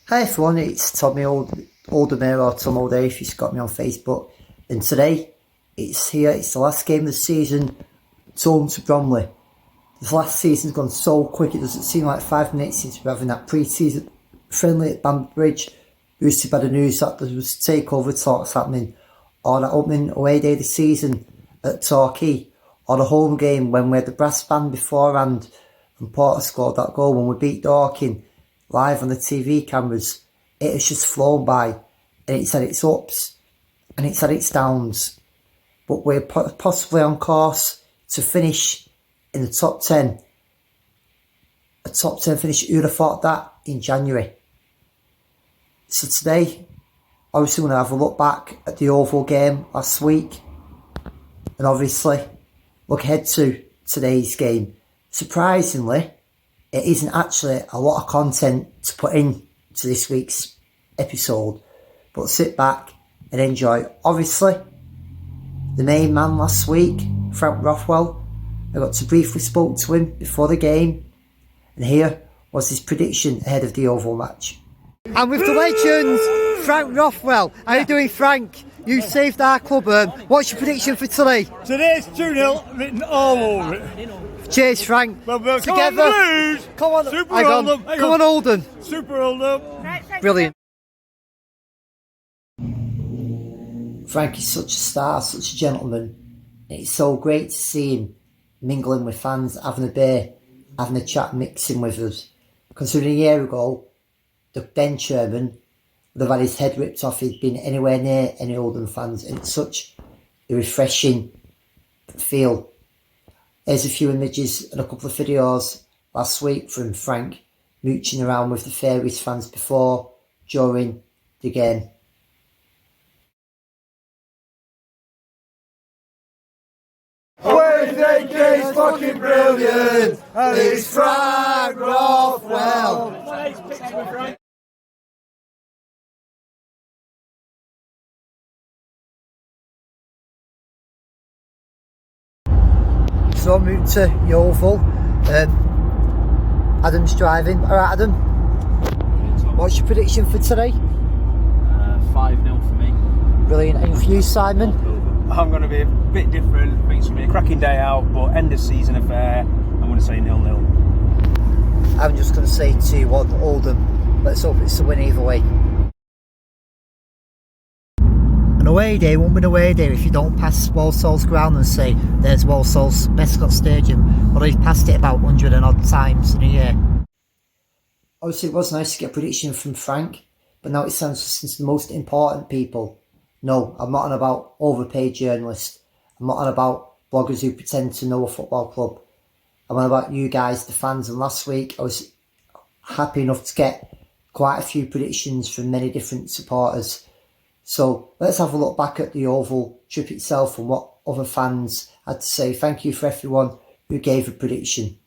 Hi everyone, it's Tommy Oldham or Tom O'Day if you've got me on Facebook. And today, it's the last game of the season. It's home to Bromley. This last season's gone so quick, it doesn't seem like 5 minutes since we're having that pre-season friendly at Bamber Bridge, boosted by the news that there was takeover talks happening, or that opening away day of the season at Torquay, or the home game when we had the brass band beforehand and Porter scored that goal when we beat Dorking live on the TV cameras. It has just flown by, and it's had its ups and it's had its downs, but we're possibly on course to finish in the top 10. A top 10 finish, who'd have thought that in January? So today, obviously we're going to have a look back at the Yeovil game last week, and obviously look ahead to today's game. Surprisingly, it isn't actually a lot of content to put in to this week's episode, but sit back and enjoy. Obviously, the main man last week, Frank Rothwell, I got to briefly spoke to him before the game, and here was his prediction ahead of the Yeovil match. And with the legend, Frank Rothwell. How are you doing, Frank? You saved our club. What's your prediction for today? Today's 2-0 written all over it. Cheers, Frank. Well, together. Come on, Blues. Come on, Super Oldham. Come on, Oldham. Super Oldham. Brilliant. Frank is such a star, such a gentleman. It's so great to see him mingling with fans, having a beer, having a chat, mixing with us. Considering a year ago, the then chairman would have had his head ripped off if he'd been anywhere near any Oldham fans, and it's such a refreshing feel. Here's a few images and a couple of videos last week from Frank mooching around with the Fairies fans before, during the game. We think he's fucking brilliant, and it's Frank Rothwell. So I moved to Yeovil. Adam's driving. Alright, Adam, what's your prediction for today? 5-0 for me. Brilliant. And for you, Simon? I'm going to be a bit different. I think it's going to be a cracking day out, but end of season affair, I'm going to say 0-0. I'm just going to say 2-1 Oldham. Let's hope it's a win either way. An away day won't be an away day if you don't pass Walsall's ground and say there's Walsall's Bescott Stadium. Well, they've passed it about 100 and odd times in a year. Obviously it was nice to get a prediction from Frank, but now it sounds since the most important people. No, I'm not on about overpaid journalists. I'm not on about bloggers who pretend to know a football club. I'm on about you guys, the fans. And last week I was happy enough to get quite a few predictions from many different supporters. So let's have a look back at the Yeovil trip itself and what other fans had to say. Thank you for everyone who gave a prediction.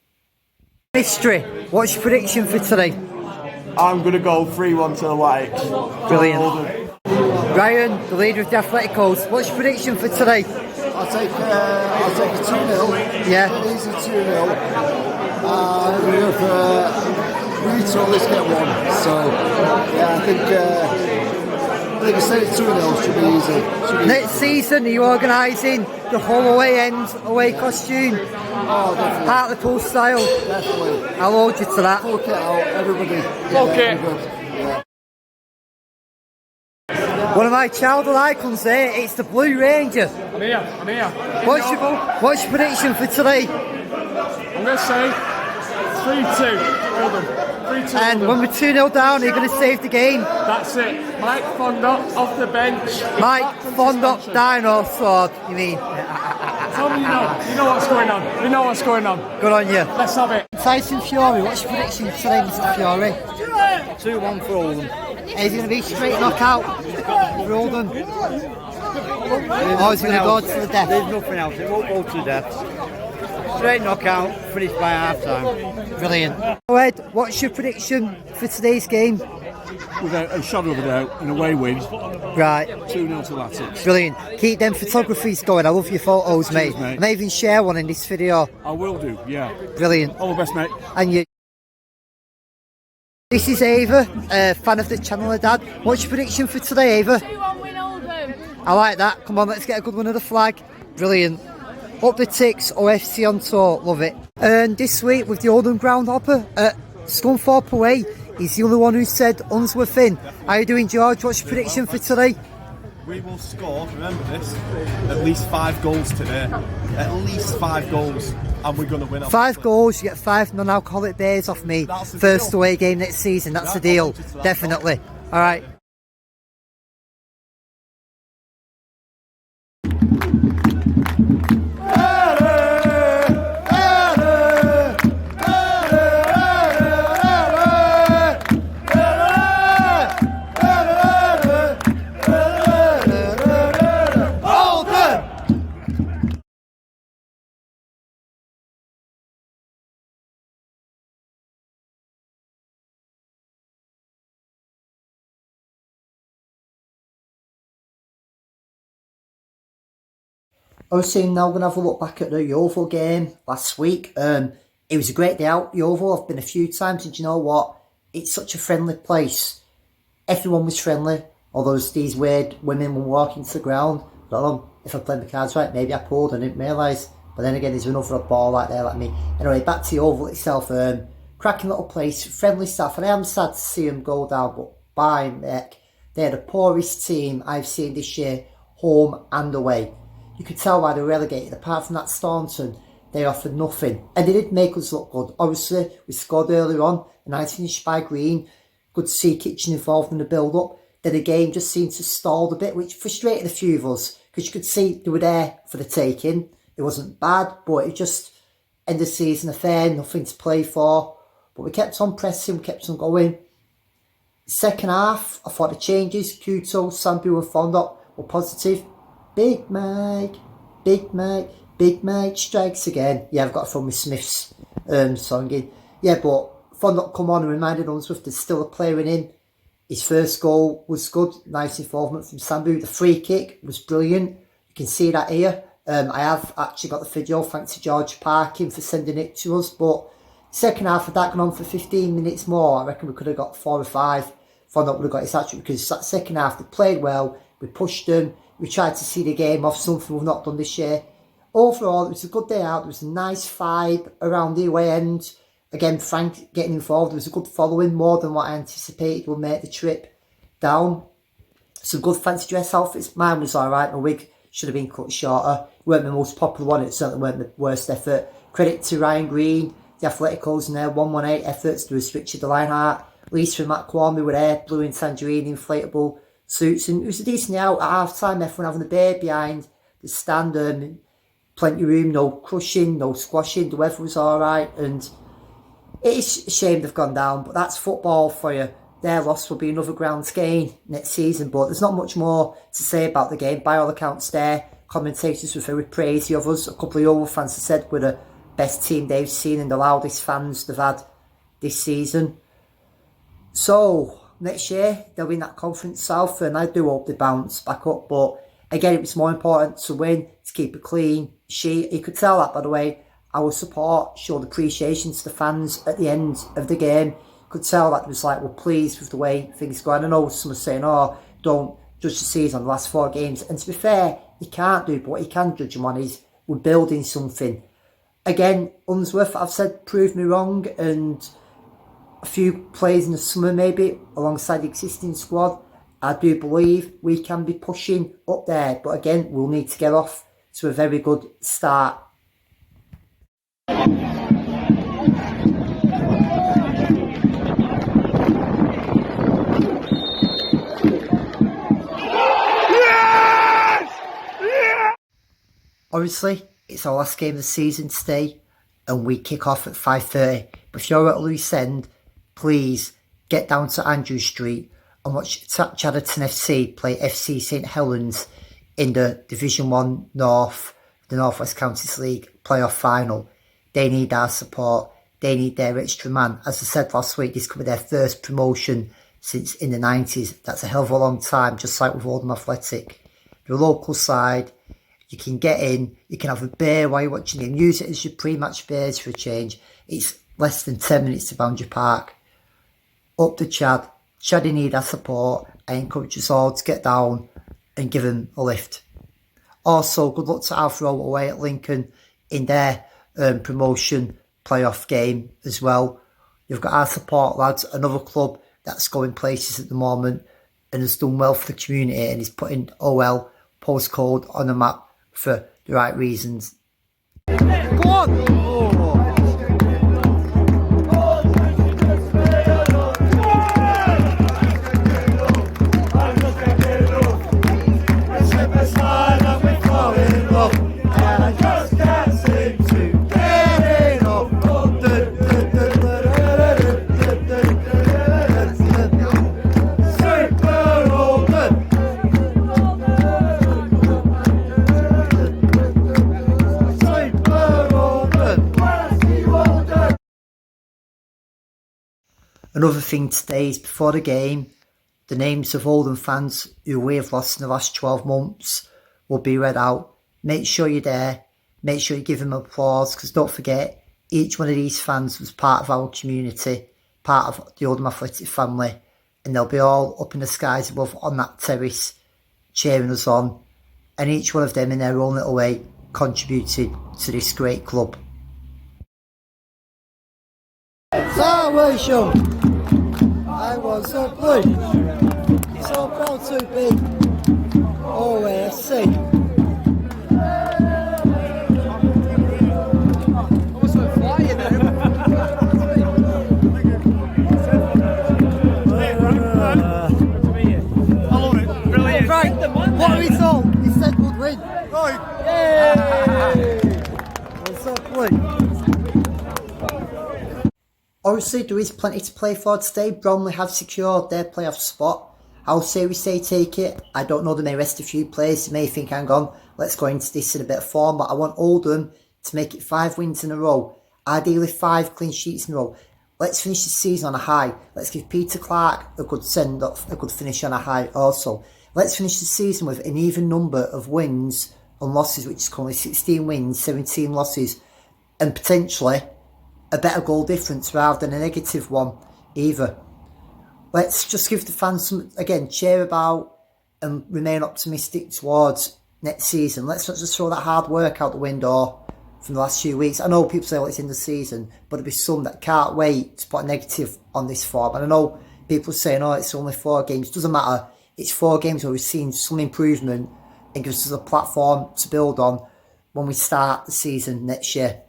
History, what's your prediction for today? I'm going to go 3-1 to the Whites. Brilliant. Ryan, the leader of the Athleticos, what's your prediction for today? I'll take a 2-0. Yeah. Easy 2-0. We need to at least get one. So, yeah, I think a 2-0 should be easy. Next season, are you organising the whole away costume? Oh, definitely. Hartlepool style? Definitely. I'll hold you to that. Fuck it out, everybody. Okay. One of my childhood icons there, it's the Blue Ranger. I'm here. What's your prediction for today? I'm going to say 3-2 Oldham. 3-2 And Oldham. when we're 2-0 down, are you going to save the game? That's it. Mike Fondop off the bench. Mike Fondop Dino Sword, you mean? Tom, you know what's going on. You know what's going on. Good on you. Let's have it. Tyson Fury, what's your prediction for today, Mr. Fury? 2-1 for Oldham. Is it going to be straight knockout for Oldham? Or is it going to go to the death? There's nothing else. It won't go to death. Straight knockout, finished by half time. Brilliant. Ed, what's your prediction for today's game? Without a shadow of a doubt, an away win. Right. 2-0 to Latics. Brilliant. Keep them photographies going. I love your photos, mate. mate. I may even share one in this video. I will do, yeah. Brilliant. All the best, mate. And you. This is Ava, fan of the channel, Dad. What's your prediction for today, Ava? 2-1 win Oldham. I like that. Come on, let's get a good one of the flag. Brilliant. Up the ticks, OFC on tour. Love it. And this week with the Oldham groundhopper at Scunthorpe away, he's the only one who said Unsworth in. How you doing, George? What's your prediction for today? We will score, remember this, at least 5 goals today. At least 5 goals. And we're going to win. 5 goals, you get 5 non-alcoholic beers off me. First away game next season, that's the deal. Definitely. Alright. I was saying now we're going to have a look back at the Yeovil game last week. It was a great day out, Yeovil. I've been a few times, and you know what? It's such a friendly place. Everyone was friendly, although these weird women were walking to the ground. I don't know if I played the cards right, maybe I pulled, I didn't realise. But then again, there's another ball like there like me. Anyway, back to Yeovil itself. Cracking little place, friendly staff, and I am sad to see them go down, but by heck, they're the poorest team I've seen this year, home and away. You could tell why they were relegated. Apart from that Staunton, they offered nothing. And they did make us look good. Obviously, we scored earlier on, a nice finish by Green. Good to see Kitchen involved in the build-up. Then the game just seemed to stall a bit, which frustrated a few of us, because you could see they were there for the taking. It wasn't bad, but it just end of season affair, nothing to play for. But we kept on pressing, we kept on going. Second half, I thought the changes, Kuto, Sambu and Fondop were positive. Big Mike strikes again. Yeah, I've got it from my Smith's song in. Yeah, but Fondop come on and reminded Unsworth there's still a player in him. His first goal was good, nice involvement from Sambu. The free kick was brilliant. You can see that here. I have actually got the video, thanks to George Parkin for sending it to us. But second half of that gone on for 15 minutes more, I reckon we could have got 4 or 5. Fondop would have got his hat-trick, because that second half they played well, we pushed them. We tried to see the game off, something we've not done this year. Overall, it was a good day out. There was a nice vibe around the away end. Again, Frank getting involved. There was a good following, more than what I anticipated would make the trip down. Some good fancy dress outfits. Mine was alright. My wig should have been cut shorter. It weren't the most popular one. It certainly weren't the worst effort. Credit to Ryan Green, the Athleticals in their 118 efforts. There was Richard Lionheart, Lisa and Matt Kwame were there, blue and tangerine inflatable suits, and it was a decent out at half time. Everyone having a beer behind the stand, plenty of room, no crushing, no squashing. The weather was alright, and it is a shame they've gone down, but that's football for you. Their loss will be another ground gain next season, but there's not much more to say about the game. By all accounts, their commentators were very praisey of us. A couple of Yeovil fans have said we're the best team they've seen and the loudest fans they've had this season. So next year they'll be in that Conference South, and I do hope they bounce back up. But again, it was more important to win, to keep a clean sheet. You could tell that, by the way. Our support showed appreciation to the fans at the end of the game. You could tell that it was like, we're pleased with the way things go. And I know some are saying, oh, don't judge the season on the last 4 games. And to be fair, you can't do, but what you can judge them on is we're building something. Again, Unsworth, I've said, proved me wrong, and a few players in the summer maybe alongside the existing squad, I do believe we can be pushing up there, but again we'll need to get off to a very good start. Obviously it's our last game of the season today, and we kick off at 5:30. But if you're at a loose end, please get down to Andrew Street and watch Chadderton FC play FC St Helens in the Division 1 North, the North West Counties League playoff final. They need our support. They need their extra man. As I said last week, this could be their first promotion since in the 90s. That's a hell of a long time, just like with Oldham Athletic. They're a local side. You can get in, you can have a beer while you're watching the game. Use it as your pre-match beers for a change. It's less than 10 minutes to Boundary Park. up to Chad. Chaddy need our support. I encourage us all to get down and give him a lift. Also, good luck to Alfro away at Lincoln in their promotion playoff game as well. You've got our support, lads, another club that's going places at the moment and has done well for the community and is putting OL postcode on the map for the right reasons. Go on! Another thing today is before the game, the names of Oldham fans who we have lost in the last 12 months will be read out. Make sure you're there. Make sure you give them applause, because don't forget, each one of these fans was part of our community, part of the Oldham Athletic family, and they'll be all up in the skies above on that terrace cheering us on, and each one of them in their own little way contributed to this great club. Salvation! I was a blue, so proud to be OSC. What result? He said we'd win. Right. Yay! What's up, Blue? Obviously, there is plenty to play for today. Bromley have secured their playoff spot. How serious they take it? I don't know. They may rest a few players. They may think, hang on, let's go into this in a bit of form. But I want Oldham to make it 5 wins in a row. Ideally, 5 clean sheets in a row. Let's finish the season on a high. Let's give Peter Clark a good send-off, a good finish on a high also. Let's finish the season with an even number of wins and losses, which is currently 16 wins, 17 losses, and potentially a better goal difference rather than a negative one either. Let's just give the fans some, again, cheer about and remain optimistic towards next season. Let's not just throw that hard work out the window from the last few weeks. I know people say, well, it's in the season, but there'll be some that can't wait to put a negative on this form. And I know people saying, oh, it's only 4 games. Doesn't matter. It's 4 games where we've seen some improvement and gives us a platform to build on when we start the season next year.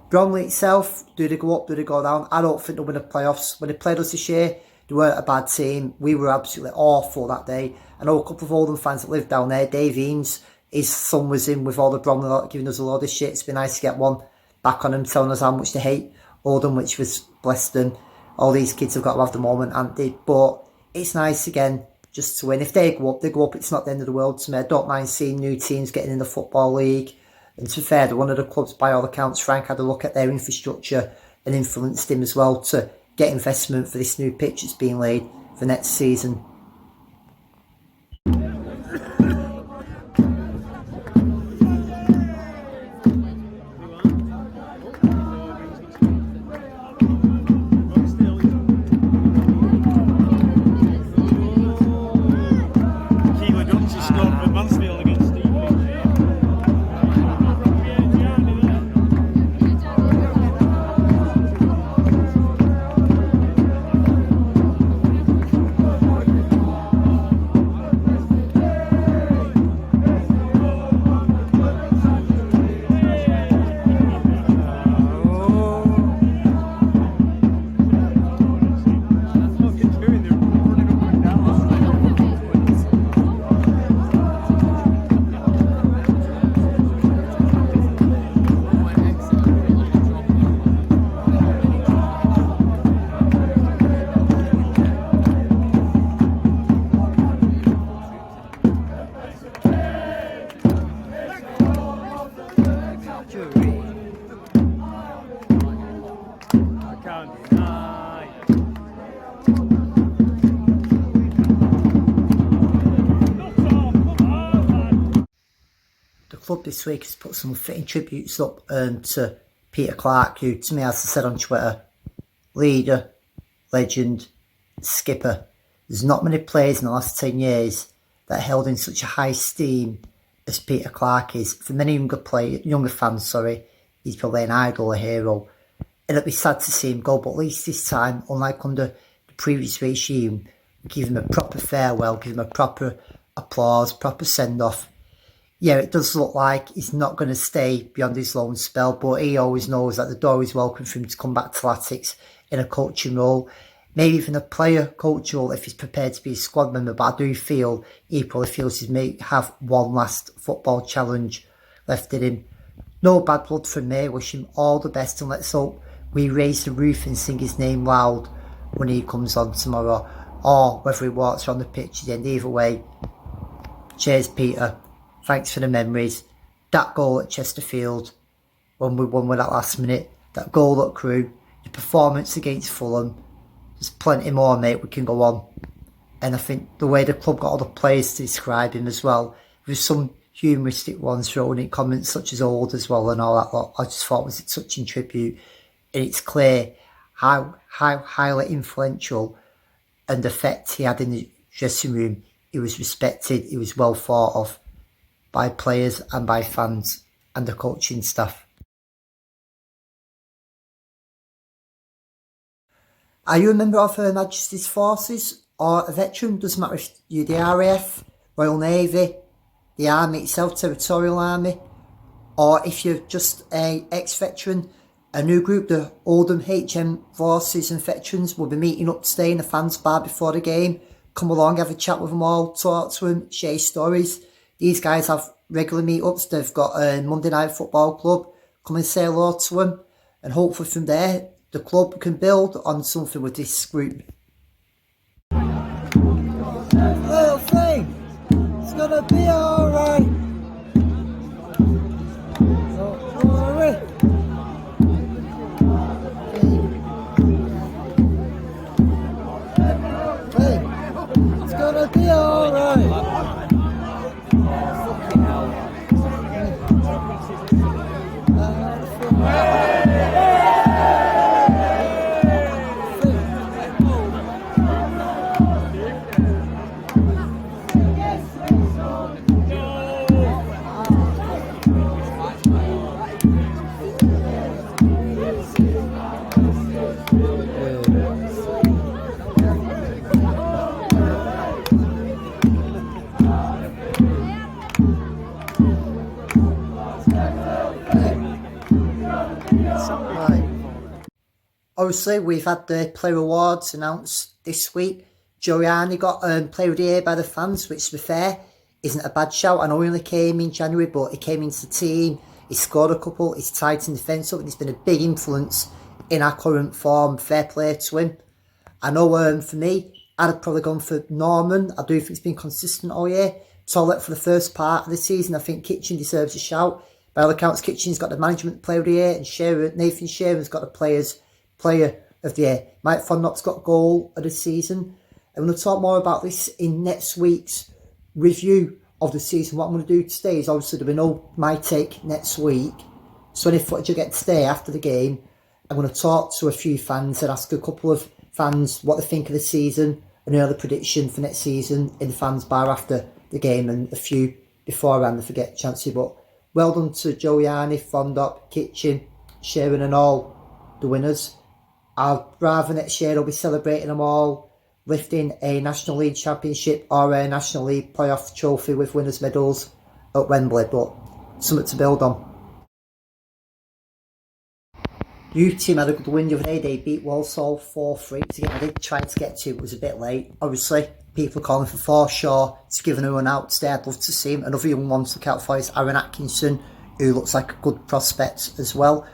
Bromley itself, do they go up, do they go down? I don't think they'll win the playoffs. When they played us this year, they weren't a bad team. We were absolutely awful that day. I know a couple of Oldham fans that live down there. Dave Eames, his son was in with all the Bromley giving us a load of shit. It's been nice to get one back on them, telling us how much they hate Oldham, which was blessed them. All these kids have got to have the moment, and they. But it's nice again just to win. If they go up, they go up. It's not the end of the world to me. I don't mind seeing new teams getting in the Football League. And to be fair, they're one of the clubs, by all accounts, Frank had a look at their infrastructure and influenced him as well to get investment for this new pitch that's being laid for next season. Club this week has put some fitting tributes up to Peter Clark, who, to me, as I said on Twitter, leader, legend, skipper. There's not many players in the last 10 years that are held in such a high esteem as Peter Clarke is. For many younger fans, he's probably an idol, a hero. And it'd be sad to see him go, but at least this time, unlike under the previous regime, we give him a proper farewell, give him a proper applause, proper send-off. Yeah, it does look like he's not going to stay beyond his loan spell, but he always knows that the door is welcome for him to come back to Latics in a coaching role, maybe even a player coach role if he's prepared to be a squad member. But I do feel he probably feels he may have one last football challenge left in him. No bad blood from me. Wish him all the best, and let's hope we raise the roof and sing his name loud when he comes on tomorrow, or whether he walks around the pitch at the end. Either way, cheers, Peter. Thanks for the memories. That goal at Chesterfield, when we won with that last minute, that goal at Crewe, the performance against Fulham. There's plenty more, mate, we can go on. And I think the way the club got all the players to describe him as well, with some humoristic ones thrown in comments such as old as well and all that lot, I just thought was a touching tribute. And it's clear how highly influential and effect he had in the dressing room. He was respected, he was well thought of by players and by fans and the coaching staff. Are you a member of Her Majesty's Forces or a veteran? Doesn't matter if you're the RAF, Royal Navy, the Army itself, Territorial Army, or if you're just a ex-veteran. A new group, the Oldham HM Forces and Veterans, will be meeting up today in the fans bar before the game. Come along, have a chat with them all, talk to them, share stories. These guys have regular meetups. They've got a Monday Night Football Club. Come and say hello to them. And hopefully from there, the club can build on something with this group. Little thing, it's gonna be alright. Don't worry. Hey, it's gonna be alright. Obviously, we've had the player awards announced this week. Giuliani got player of the year by the fans, which to be fair, isn't a bad shout. I know he only came in January, but he came into the team, he scored a couple, he's tightened defence up, and he's been a big influence in our current form. Fair play to him. I know for me, I'd have probably gone for Norman. I do think he's been consistent all year. Toilet for the first part of the season. I think Kitchen deserves a shout. By all accounts, Kitchen's got the management player of the year, and Nathan Sheeran's got the player of the year. Mike Fondop's got goal of the season. I'm going to talk more about this in next week's review of the season. What I'm going to do today is obviously there'll be no my take next week. So any footage I get today after the game, I'm going to talk to a few fans and ask a couple of fans what they think of the season, an early prediction for next season in the fans bar after the game, and a few beforehand if I get a chance to. But well done to Giuliani, Fondop, Kitchen, Sheeran and all the winners. I'd rather next year I'll be celebrating them all, lifting a National League Championship or a National League playoff trophy with winners' medals at Wembley, but something to build on. New team had a good win the other day. They beat Walsall 4-3. Again, I did try to get to it was a bit late. Obviously, people are calling for Forshaw to give a run out today. I'd love to see him. Another young one to look out for is Aaron Atkinson, who looks like a good prospect as well.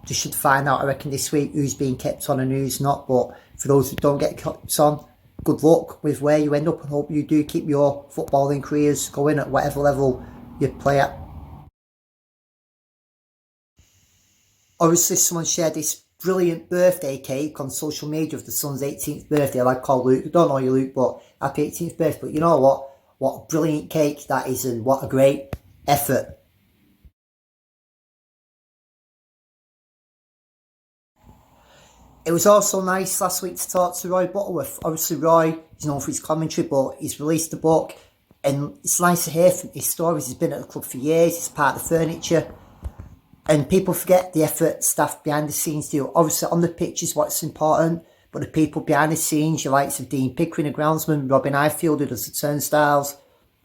They should find out, I reckon, this week who's being kept on and who's not. But for those who don't get kept on, good luck with where you end up, and hope you do keep your footballing careers going at whatever level you play at. Obviously, someone shared this brilliant birthday cake on social media of the son's 18th birthday. I like call Luke. I don't know you, Luke, but happy 18th birthday. But you know what? What a brilliant cake that is, and what a great effort. It was also nice last week to talk to Roy Butterworth. Obviously Roy is known for his commentary, but he's released a book and it's nice to hear from his stories. He's been at the club for years, he's part of the furniture, and people forget the effort staff behind the scenes do. Obviously on the pitch is what's important, but the people behind the scenes, your likes of Dean Pickering, the groundsman, Robin Ifield, who does the turnstiles,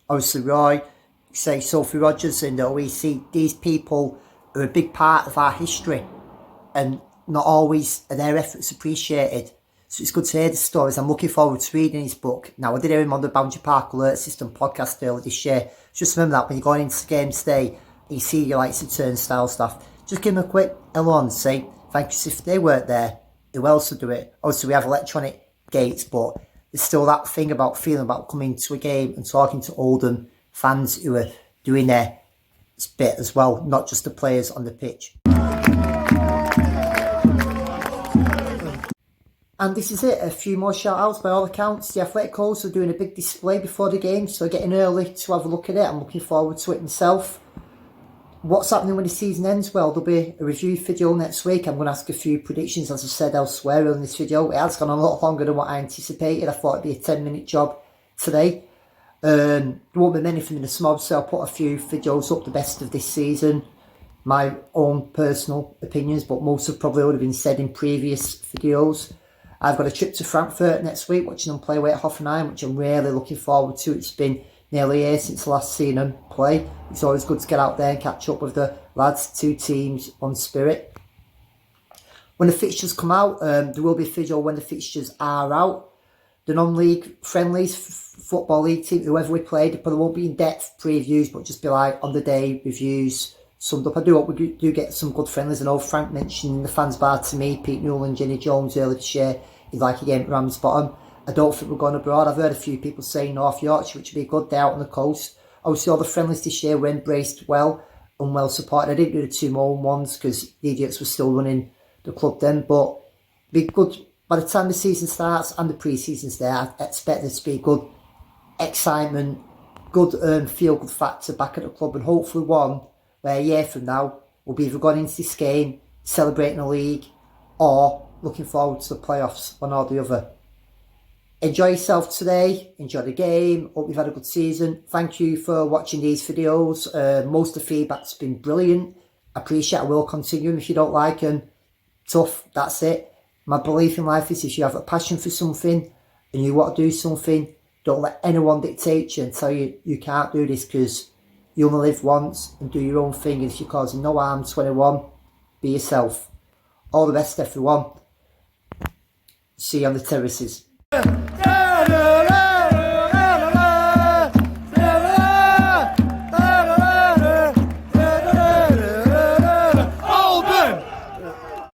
obviously Roy, say Sophie Rogers and the OEC, these people are a big part of our history and not always are their efforts appreciated. So it's good to hear the stories. I'm looking forward to reading his book. Now, I did hear him on the Boundary Park Alert System podcast earlier this year. Just remember that when you're going into the game today, you see your likes of turnstile stuff. Just give him a quick hello and say thank you. If they weren't there, who else would do it? Obviously, we have electronic gates, but there's still that thing about feeling about coming to a game and talking to Oldham fans who are doing their bit as well, not just the players on the pitch. And this is it, a few more shout outs by all accounts. The Athletic are doing a big display before the game, so getting early to have a look at it. I'm looking forward to it myself. What's happening when the season ends? Well, there'll be a review video next week. I'm going to ask a few predictions, as I said elsewhere in this video. It has gone on a lot longer than what I anticipated. I thought it'd be a 10-minute job today. There won't be many from the smob, so I'll put a few videos up, the best of this season. My own personal opinions, but most have probably already been said in previous videos. I've got a trip to Frankfurt next week, watching them play away at Hoffenheim, which I'm really looking forward to. It's been nearly a year since last seen them play. It's always good to get out there and catch up with the lads, two teams, one spirit. When the fixtures come out, there will be a video when the fixtures are out. The non-league friendlies, football league team, whoever we played, but there won't be in-depth previews, but just be like on the day reviews summed up. I do hope we do get some good friendlies. I know Frank mentioned the fans bar to me, Pete Newell and Jenny Jones earlier this year. He'd like a game at Ramsbottom. I don't think we're going abroad. I've heard a few people saying North Yorkshire, which would be a good day out on the coast. Obviously, all the friendlies this year were embraced well and well supported. I didn't do the 2 more ones because the idiots were still running the club then, but be good. By the time the season starts and the pre-season's there, I expect there to be good excitement, good feel-good factor back at the club, and hopefully one where a year from now we'll be either going into this game, celebrating the league, or looking forward to the playoffs, one or the other. Enjoy yourself today, enjoy the game, hope you've had a good season. Thank you for watching these videos. Most of the feedback's been brilliant. I appreciate it. I will continue them if you don't like them. Tough, that's it. My belief in life is if you have a passion for something and you want to do something, don't let anyone dictate you and tell you you can't do this, because you only live once, and do your own thing. And if you're causing no harm, 21, be yourself. All the best, everyone. See you on the terraces.